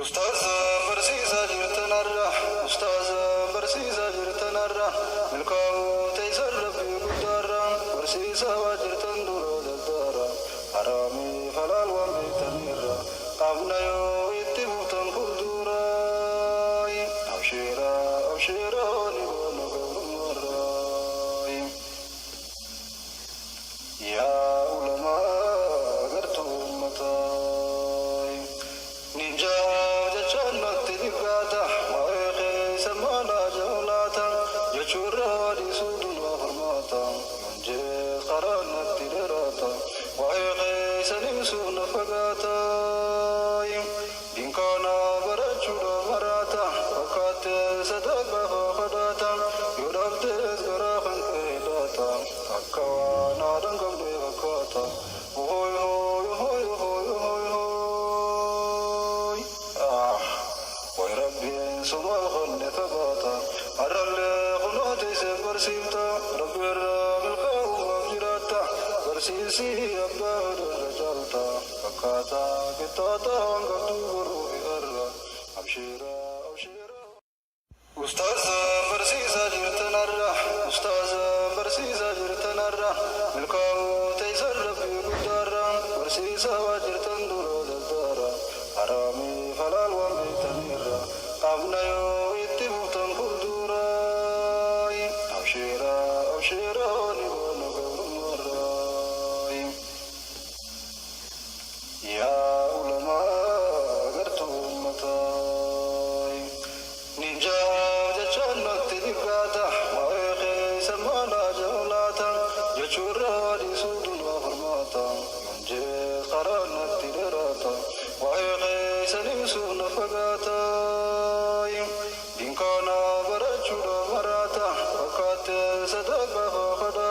Ustaz barsiisaa jirtanarra Ustaz barsiisaa jirtanarra milkaa'uu teessan rabbii guddaarra barsiisaa waa jirtan duroo daddaara haraamii falaal waan beektanirra qaamna yoo itti buutan fuulduraayi abshiiraa ni boona gabrumarraayi yaa ulamaa gartuu ummataayi ninjaa jannati dibata waeqe samana jawlata jachurra di suduna farmata manje qaranati derata waeqe sanim suna fagata dinkana barachura marata wakate sadaba khadata yurabte garahan kedata akawana dangam de wakata hoy hoy hoy hoy hoy hoy ربي سما خن ثباتا أرى خناتي سبرسيتا ربي الرام القوم وجراتا برسيسي أبدار رجالتا فكاتا كتاتا وانقدو بروحي أرى أبشيرا أبشيرا أستاذ برسيسا جرتنارا أستاذ برسيسا جرتنارا ملكاو تيسر ربي قدارا برسيسا واجرتن درو ددارا حرامي فلال وانبيتنيرا قامنا يو اتبوتن فلدوراي أبشيرا نبونا قبرمراي يا علماء قرتو أمتاي نينجا جانا تدقاتا وايقي سمانا جولاتا جچورا دي سودن وفرماتا منجي قرانا تدراتا وايقي سليم سونا فقاتا dinkana barachura marata wakate sadaba khada